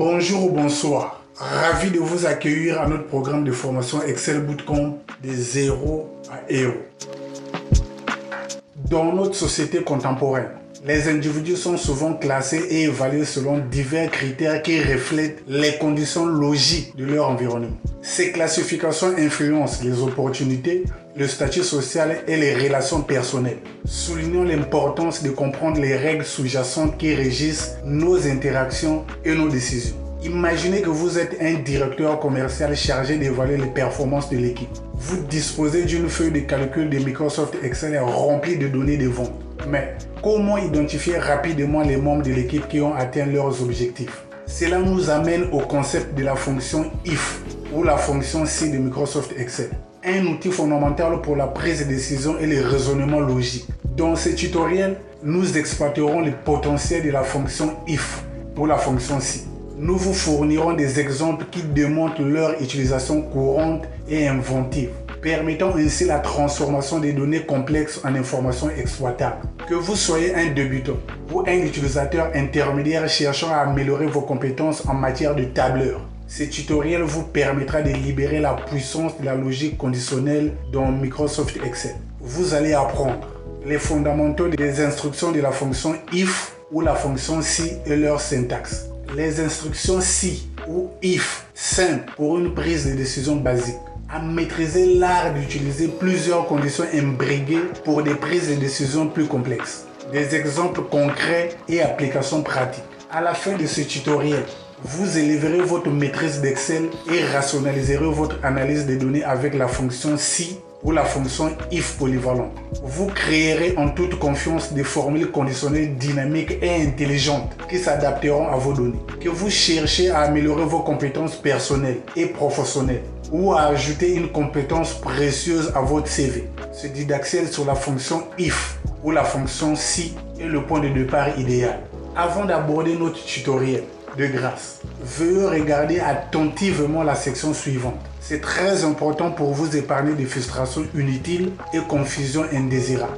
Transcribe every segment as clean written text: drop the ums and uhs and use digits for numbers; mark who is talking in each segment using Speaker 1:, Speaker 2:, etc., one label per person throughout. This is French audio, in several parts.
Speaker 1: Bonjour ou bonsoir, ravi de vous accueillir à notre programme de formation Excel Bootcamp de 0 à héros. Dans notre société contemporaine, les individus sont souvent classés et évalués selon divers critères qui reflètent les conditions logiques de leur environnement. Ces classifications influencent les opportunités, le statut social et les relations personnelles, soulignant l'importance de comprendre les règles sous-jacentes qui régissent nos interactions et nos décisions. Imaginez que vous êtes un directeur commercial chargé d'évaluer les performances de l'équipe. Vous disposez d'une feuille de calcul de Microsoft Excel remplie de données de vente. Mais comment identifier rapidement les membres de l'équipe qui ont atteint leurs objectifs? Cela nous amène au concept de la fonction IF ou la fonction SI de Microsoft Excel. Un outil fondamental pour la prise de décision et le raisonnement logique. Dans ce tutoriel, nous exploiterons le potentiel de la fonction IF ou la fonction SI. Nous vous fournirons des exemples qui démontrent leur utilisation courante et inventive, permettant ainsi la transformation des données complexes en informations exploitables. Que vous soyez un débutant ou un utilisateur intermédiaire cherchant à améliorer vos compétences en matière de tableur, ce tutoriel vous permettra de libérer la puissance de la logique conditionnelle dans Microsoft Excel. Vous allez apprendre les fondamentaux des instructions de la fonction IF ou la fonction SI et leur syntaxe. Les instructions SI ou IF, simples pour une prise de décision basique. À maîtriser l'art d'utiliser plusieurs conditions imbriquées pour des prises de décision plus complexes. Des exemples concrets et applications pratiques. À la fin de ce tutoriel, vous élèverez votre maîtrise d'Excel et rationaliserez votre analyse des données avec la fonction SI ou la fonction IF polyvalente. Vous créerez en toute confiance des formules conditionnelles dynamiques et intelligentes qui s'adapteront à vos données. Que vous cherchez à améliorer vos compétences personnelles et professionnelles ou à ajouter une compétence précieuse à votre CV. Ce didacticiel sur la fonction IF ou la fonction SI est le point de départ idéal. Avant d'aborder notre tutoriel, de grâce, veuillez regarder attentivement la section suivante. C'est très important pour vous épargner des frustrations inutiles et confusions indésirables.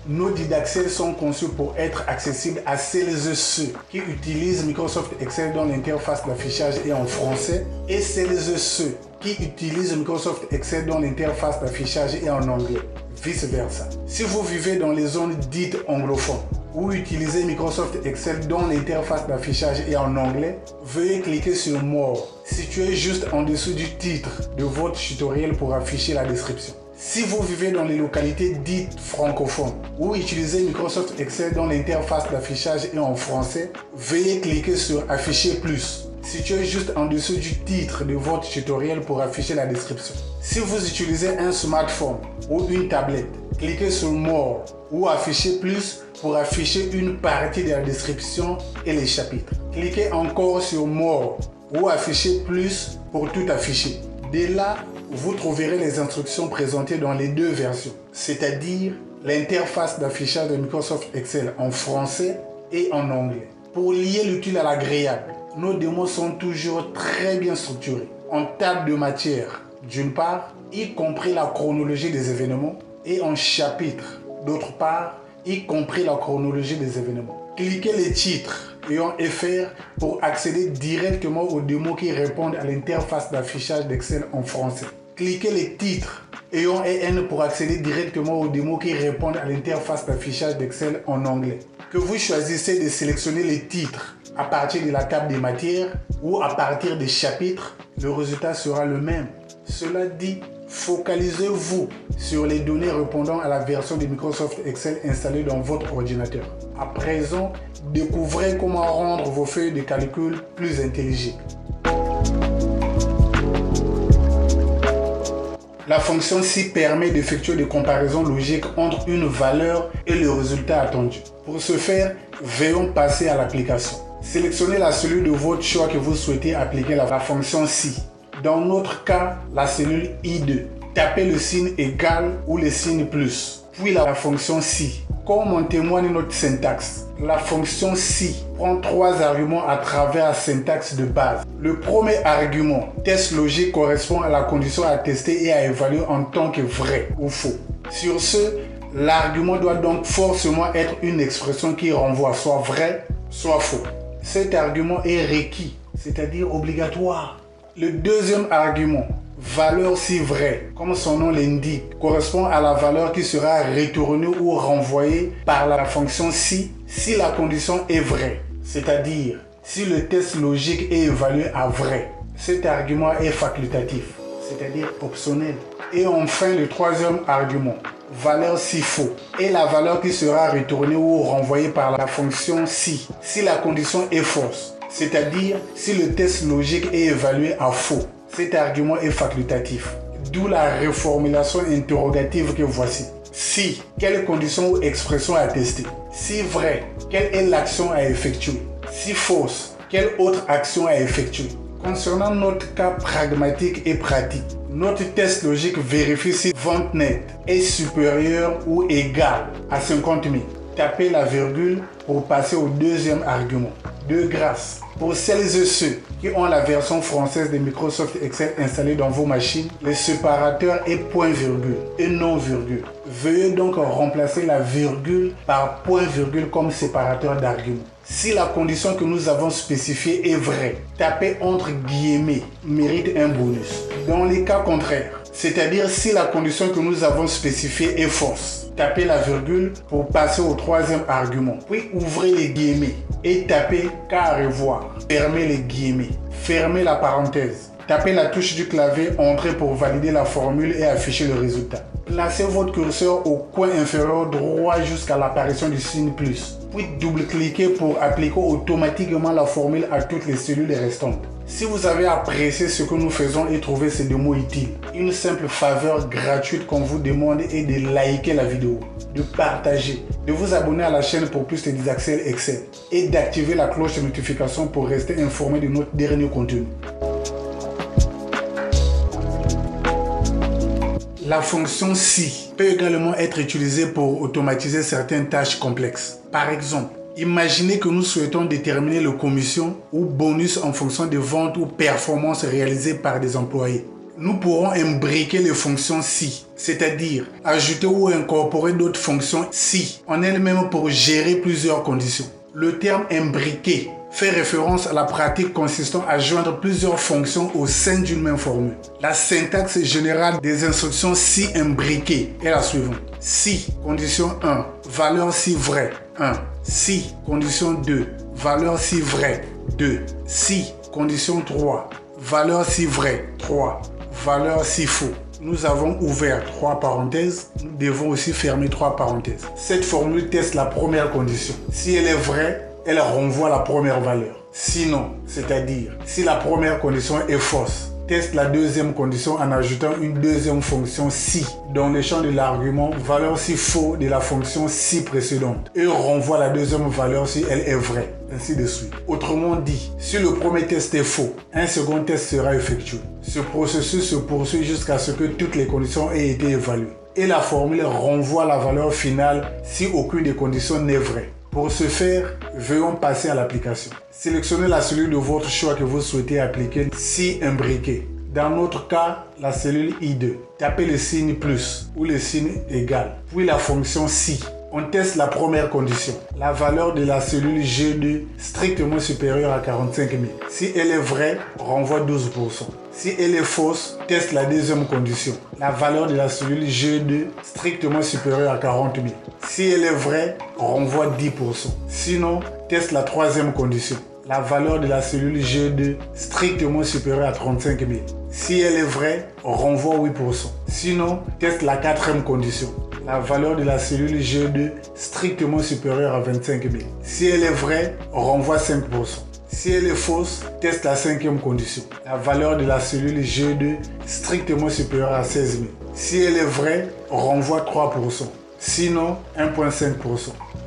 Speaker 1: Nos didacticiels sont conçus pour être accessibles à celles et ceux qui utilisent Microsoft Excel dans l'interface d'affichage et en français et celles et ceux qui utilisent Microsoft Excel dans l'interface d'affichage et en anglais. Vice versa. Si vous vivez dans les zones dites anglophones ou utilisez Microsoft Excel dans l'interface d'affichage et en anglais, veuillez cliquer sur More, situé juste en dessous du titre de votre tutoriel pour afficher la description. Si vous vivez dans les localités dites francophones ou utilisez Microsoft Excel dans l'interface d'affichage et en français, veuillez cliquer sur Afficher plus, situé juste en dessous du titre de votre tutoriel pour afficher la description. Si vous utilisez un smartphone ou une tablette, cliquez sur More ou Afficher plus pour afficher une partie de la description et les chapitres. Cliquez encore sur More ou Afficher plus pour tout afficher. Dès là, vous trouverez les instructions présentées dans les deux versions, c'est-à-dire l'interface d'affichage de Microsoft Excel en français et en anglais. Pour lier l'utile à l'agréable, nos démos sont toujours très bien structurées, en table de matière, d'une part, y compris la chronologie des événements, et en chapitres, d'autre part, y compris la chronologie des événements. Cliquez les titres ayant FR pour accéder directement aux démos qui répondent à l'interface d'affichage d'Excel en français. Cliquez les titres ayant EN pour accéder directement aux démos qui répondent à l'interface d'affichage d'Excel en anglais. Que vous choisissez de sélectionner les titres à partir de la table des matières ou à partir des chapitres, le résultat sera le même. Cela dit, focalisez-vous sur les données répondant à la version de Microsoft Excel installée dans votre ordinateur. À présent, découvrez comment rendre vos feuilles de calcul plus intelligibles. La fonction SI permet d'effectuer des comparaisons logiques entre une valeur et le résultat attendu. Pour ce faire, veuillons passer à l'application. Sélectionnez la cellule de votre choix que vous souhaitez appliquer la fonction SI. Dans notre cas, la cellule I2. Tapez le signe égal ou le signe plus, puis la fonction SI. Comme en témoigne notre syntaxe, la fonction SI prend trois arguments à travers la syntaxe de base. Le premier argument, test logique, correspond à la condition à tester et à évaluer en tant que vrai ou faux. Sur ce, L'argument doit donc forcément être une expression qui renvoie soit vrai, soit faux. Cet argument est requis, c'est-à-dire obligatoire. Le deuxième argument, valeur si vraie, comme son nom l'indique, correspond à la valeur qui sera retournée ou renvoyée par la fonction si la condition est vraie, c'est-à-dire si le test logique est évalué à vrai. Cet argument est facultatif, c'est-à-dire optionnel. Et enfin, le troisième argument, valeur si faux, est la valeur qui sera retournée ou renvoyée par la fonction si la condition est fausse, c'est-à-dire si le test logique est évalué à faux. Cet argument est facultatif, d'où la reformulation interrogative que voici. Si, quelle condition ou expression à tester? Si vrai, quelle est l'action à effectuer? Si fausse, quelle autre action à effectuer? Concernant notre cas pragmatique et pratique, notre test logique vérifie si vente nette est supérieure ou égale à 50 000. Tapez la virgule pour passer au deuxième argument. De grâce, pour celles et ceux qui ont la version française de Microsoft Excel installée dans vos machines, le séparateur est point-virgule et non virgule. Veuillez donc remplacer la virgule par point-virgule comme séparateur d'argument. Si la condition que nous avons spécifiée est vraie, tapez entre guillemets mérite un bonus. Dans les cas contraires, c'est-à-dire si la condition que nous avons spécifiée est fausse, tapez la virgule pour passer au troisième argument. Puis ouvrez les guillemets et tapez cas à revoir. Fermez les guillemets. Fermez la parenthèse. Tapez la touche du clavier Entrée pour valider la formule et afficher le résultat. Placez votre curseur au coin inférieur droit jusqu'à l'apparition du signe plus. Puis double-cliquez pour appliquer automatiquement la formule à toutes les cellules restantes. Si vous avez apprécié ce que nous faisons et trouvé ces démos utiles, une simple faveur gratuite qu'on vous demande est de liker la vidéo, de partager, de vous abonner à la chaîne pour plus de didacticiels Excel et d'activer la cloche de notification pour rester informé de notre dernier contenu. La fonction si peut également être utilisée pour automatiser certaines tâches complexes. Par exemple, imaginez que nous souhaitons déterminer le commission ou bonus en fonction des ventes ou performances réalisées par des employés. Nous pourrons imbriquer les fonctions si, c'est-à-dire ajouter ou incorporer d'autres fonctions si en elles-mêmes pour gérer plusieurs conditions. Le terme imbriquer fait référence à la pratique consistant à joindre plusieurs fonctions au sein d'une même formule. La syntaxe générale des instructions si imbriquées est la suivante. Si, condition 1, valeur si vrai, 1. Si, condition 2, valeur si vrai, 2. Si, condition 3, valeur si vrai, 3. Valeur si faux. Nous avons ouvert 3 parenthèses, nous devons aussi fermer 3 parenthèses. Cette formule teste la première condition. Si elle est vraie, elle renvoie la première valeur. Sinon, c'est-à-dire, si la première condition est fausse, teste la deuxième condition en ajoutant une deuxième fonction si dans le champ de l'argument valeur si faux de la fonction si précédente et renvoie la deuxième valeur si elle est vraie, ainsi de suite. Autrement dit, si le premier test est faux, un second test sera effectué. Ce processus se poursuit jusqu'à ce que toutes les conditions aient été évaluées et la formule renvoie la valeur finale si aucune des conditions n'est vraie. Pour ce faire, veuillons passer à l'application. Sélectionnez la cellule de votre choix que vous souhaitez appliquer si imbriquée. Dans notre cas, la cellule I2. Tapez le signe plus ou le signe égal, puis la fonction si. On teste la première condition. La valeur de la cellule G2 strictement supérieure à 45 000. Si elle est vraie, renvoie 12%. Si elle est fausse, teste la deuxième condition. La valeur de la cellule G2 strictement supérieure à 40 000. Si elle est vraie, renvoie 10%. Sinon, teste la troisième condition. La valeur de la cellule G2 strictement supérieure à 35 000. Si elle est vraie, renvoie 8%. Sinon, teste la quatrième condition. La valeur de la cellule G2 strictement supérieure à 25 000. Si elle est vraie, renvoie 5%. Si elle est fausse, teste la cinquième condition. La valeur de la cellule G2 strictement supérieure à 16 000. Si elle est vraie, renvoie 3%. Sinon, 1,5%.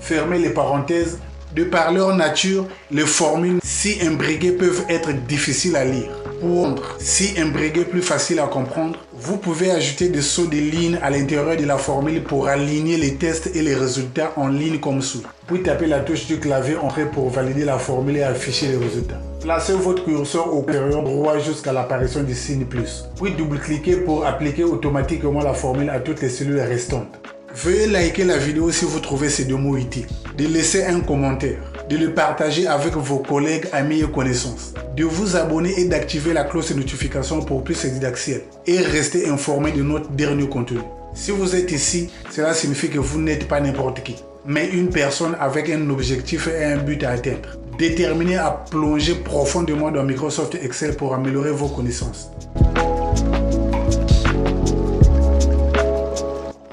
Speaker 1: Fermez les parenthèses. De par leur nature, les formules si imbriquées peuvent être difficiles à lire. Pour rendre si imbriquées plus faciles à comprendre, vous pouvez ajouter des sauts de lignes à l'intérieur de la formule pour aligner les tests et les résultats en ligne comme suit. Puis tapez la touche du clavier Entrée pour valider la formule et afficher les résultats. Placez votre curseur au supérieur droit jusqu'à l'apparition du signe plus. Puis double-cliquez pour appliquer automatiquement la formule à toutes les cellules restantes. Veuillez liker la vidéo si vous trouvez ces deux mots utiles, de laisser un commentaire, de le partager avec vos collègues, amis et connaissances, de vous abonner et d'activer la cloche de notification pour plus de didacticiels et rester informé de notre dernier contenu. Si vous êtes ici, cela signifie que vous n'êtes pas n'importe qui, mais une personne avec un objectif et un but à atteindre, déterminée à plonger profondément dans Microsoft Excel pour améliorer vos connaissances.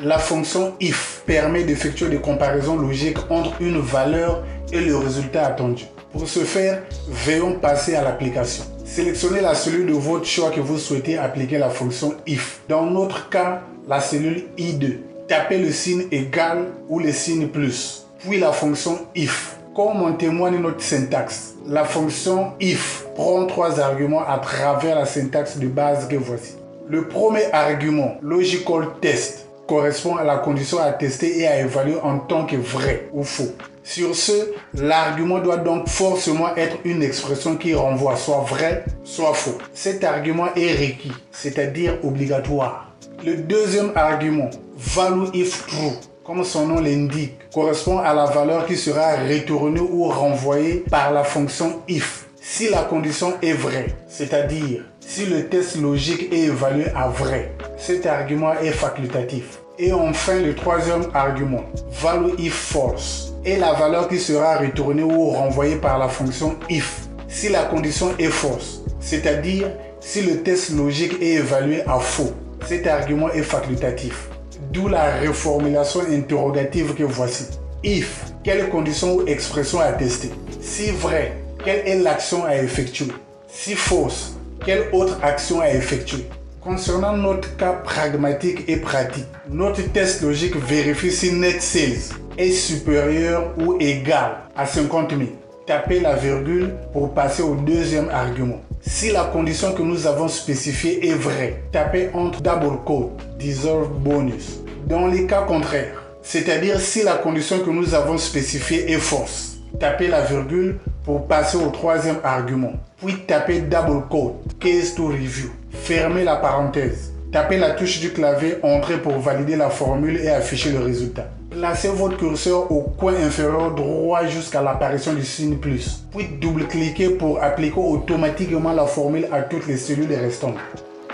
Speaker 1: La fonction if permet d'effectuer des comparaisons logiques entre une valeur et le résultat attendu. Pour ce faire, veuillons passer à l'application. Sélectionnez la cellule de votre choix que vous souhaitez appliquer la fonction if. Dans notre cas, la cellule I2. Tapez le signe égal ou le signe plus, puis la fonction if. Comme en témoigne notre syntaxe, la fonction if prend 3 arguments à travers la syntaxe de base que voici. Le premier argument, logical test, correspond à la condition à tester et à évaluer en tant que vrai ou faux. Sur ce, l'argument doit donc forcément être une expression qui renvoie soit vrai, soit faux. Cet argument est requis, c'est-à-dire obligatoire. Le deuxième argument, value if true, comme son nom l'indique, correspond à la valeur qui sera retournée ou renvoyée par la fonction if. Si la condition est vraie, c'est-à-dire si le test logique est évalué à vrai, cet argument est facultatif. Et enfin, le troisième argument, value if false, est la valeur qui sera retournée ou renvoyée par la fonction if. Si la condition est fausse, c'est-à-dire si le test logique est évalué à faux, cet argument est facultatif. D'où la reformulation interrogative que voici. If, quelle condition ou expression à tester? Si vrai, quelle est l'action à effectuer? Si fausse, quelle autre action à effectuer? Concernant notre cas pragmatique et pratique, notre test logique vérifie si net sales est supérieur ou égal à 50 000. Tapez la virgule pour passer au deuxième argument. Si la condition que nous avons spécifiée est vraie, tapez entre double quote, deserve bonus. Dans les cas contraires, c'est-à-dire si la condition que nous avons spécifiée est fausse, tapez la virgule pour passer au troisième argument. Puis tapez double quote, case to review. Fermez la parenthèse. Tapez la touche du clavier Entrée pour valider la formule et afficher le résultat. Placez votre curseur au coin inférieur droit jusqu'à l'apparition du signe plus. Puis double-cliquez pour appliquer automatiquement la formule à toutes les cellules restantes.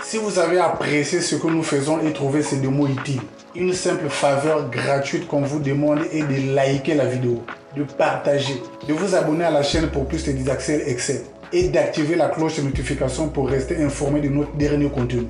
Speaker 1: Si vous avez apprécié ce que nous faisons et trouvé ces deux mots utiles, une simple faveur gratuite qu'on vous demande est de liker la vidéo, de partager, de vous abonner à la chaîne pour plus de didacticiels Excel et d'activer la cloche de notification pour rester informé de notre dernier contenu.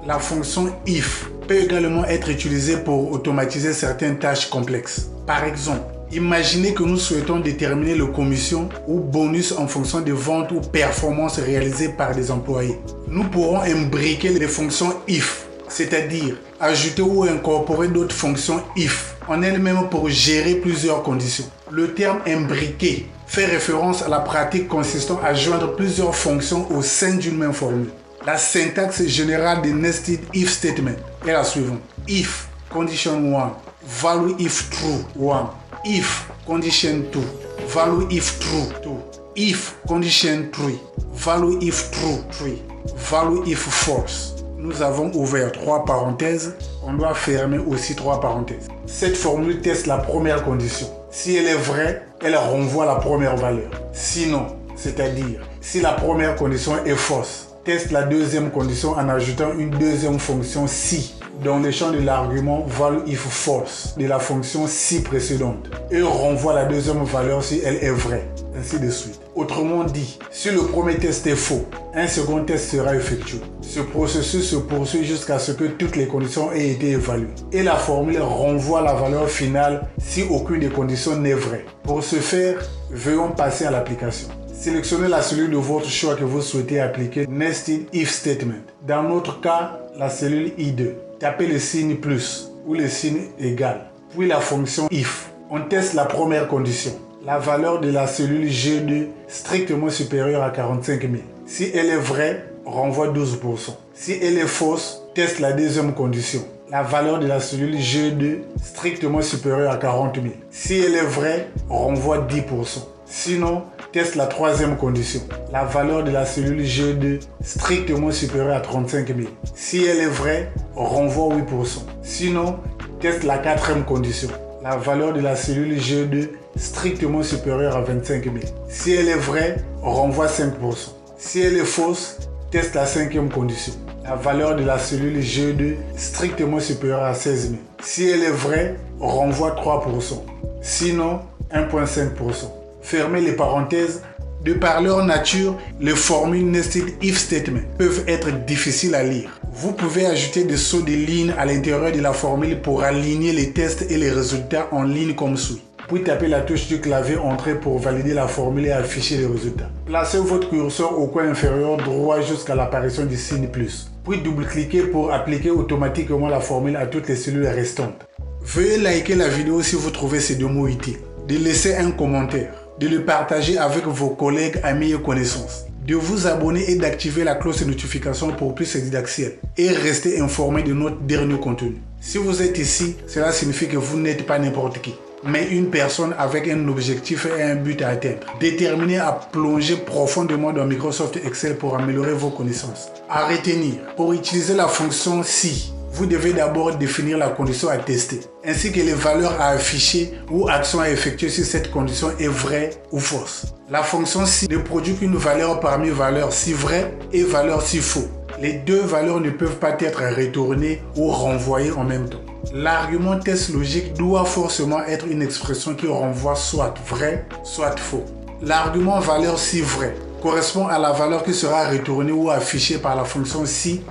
Speaker 1: La fonction if peut également être utilisée pour automatiser certaines tâches complexes. Par exemple, imaginez que nous souhaitons déterminer le commission ou bonus en fonction des ventes ou performances réalisées par des employés. Nous pourrons imbriquer les fonctions if, c'est-à-dire ajouter ou incorporer d'autres fonctions if en elles-mêmes pour gérer plusieurs conditions. Le terme imbriquer fait référence à la pratique consistant à joindre plusieurs fonctions au sein d'une même formule. La syntaxe générale des nested if statement est la suivante. If condition 1, value if true 1. If condition 2, value if true 2. If condition 3, value if true 3. Value if false. Nous avons ouvert 3 parenthèses, on doit fermer aussi 3 parenthèses. Cette formule teste la première condition. Si elle est vraie, elle renvoie la première valeur. Sinon, c'est-à-dire si la première condition est fausse, teste la deuxième condition en ajoutant une deuxième fonction si dans le champ de l'argument value if false de la fonction si précédente et renvoie la deuxième valeur si elle est vraie, ainsi de suite. Autrement dit, si le premier test est faux, un second test sera effectué. Ce processus se poursuit jusqu'à ce que toutes les conditions aient été évaluées et la formule renvoie la valeur finale si aucune des conditions n'est vraie. Pour ce faire, veuillons passer à l'application. Sélectionnez la cellule de votre choix que vous souhaitez appliquer Nested If Statement. Dans notre cas, la cellule I2. Tapez le signe plus ou le signe égal, puis la fonction if. On teste la première condition. La valeur de la cellule G2 strictement supérieure à 45 000. Si elle est vraie, renvoie 12%. Si elle est fausse, teste la deuxième condition. La valeur de la cellule G2 strictement supérieure à 40 000. Si elle est vraie, renvoie 10%. Sinon, Teste la troisième condition. La valeur de la cellule Ge2 strictement supérieure à 35 000. Si elle est vraie, renvoie 8%. Sinon, teste la quatrième condition. La valeur de la cellule Ge2 strictement supérieure à 25 000. Si elle est vraie, renvoie 5%. Si elle est fausse, teste la cinquième condition. La valeur de la cellule Ge2 strictement supérieure à 16 000. Si elle est vraie, renvoie 3%. Sinon, 1,5%. Fermez les parenthèses. De par leur nature, les formules nested if statement peuvent être difficiles à lire. Vous pouvez ajouter des sauts de lignes à l'intérieur de la formule pour aligner les tests et les résultats en ligne comme suit. Puis tapez la touche du clavier Entrée pour valider la formule et afficher les résultats. Placez votre curseur au coin inférieur droit jusqu'à l'apparition du signe plus. Puis double-cliquez pour appliquer automatiquement la formule à toutes les cellules restantes. Veuillez liker la vidéo si vous trouvez ces démos utiles, de laisser un commentaire, de le partager avec vos collègues, amis et connaissances, de vous abonner et d'activer la cloche de notification pour plus de didactiels et rester informé de notre dernier contenu. Si vous êtes ici, cela signifie que vous n'êtes pas n'importe qui, mais une personne avec un objectif et un but à atteindre, déterminée à plonger profondément dans Microsoft Excel pour améliorer vos connaissances. À retenir, pour utiliser la fonction si, vous devez d'abord définir la condition à tester, ainsi que les valeurs à afficher ou actions à effectuer si cette condition est vraie ou fausse. La fonction si ne produit qu'une valeur parmi valeurs si vraies et valeurs si faux. Les deux valeurs ne peuvent pas être retournées ou renvoyées en même temps. L'argument test logique doit forcément être une expression qui renvoie soit vrai, soit faux. L'argument valeur si vrai correspond à la valeur qui sera retournée ou affichée par la fonction si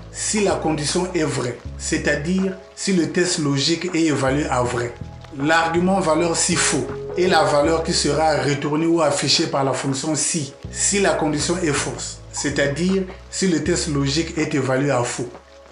Speaker 1: la condition est vraie, c'est-à-dire si le test logique est évalué à vrai. L'argument valeur si faux est la valeur qui sera retournée ou affichée par la fonction si la condition est fausse, c'est-à-dire si le test logique est évalué à faux.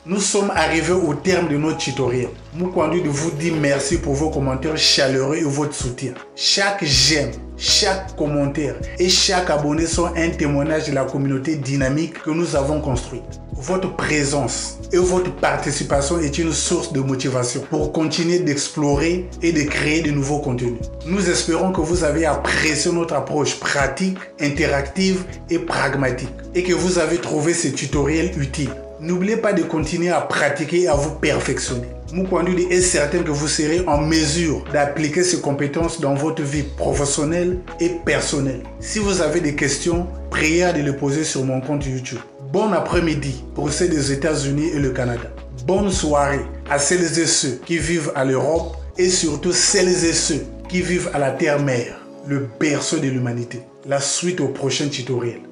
Speaker 1: Nous sommes arrivés au terme de notre tutoriel. Moukwandou vous dit merci pour vos commentaires chaleureux et votre soutien. Chaque j'aime, chaque commentaire et chaque abonné sont un témoignage de la communauté dynamique que nous avons construite. Votre présence et votre participation est une source de motivation pour continuer d'explorer et de créer de nouveaux contenus. Nous espérons que vous avez apprécié notre approche pratique, interactive et pragmatique et que vous avez trouvé ce tutoriel utile. N'oubliez pas de continuer à pratiquer et à vous perfectionner. Moukwandou est certain que vous serez en mesure d'appliquer ces compétences dans votre vie professionnelle et personnelle. Si vous avez des questions, priez de les poser sur mon compte YouTube. Bon après-midi pour ceux des États-Unis et le Canada. Bonne soirée à celles et ceux qui vivent à l'Europe et surtout celles et ceux qui vivent à la Terre-Mère, le berceau de l'humanité. La suite au prochain tutoriel.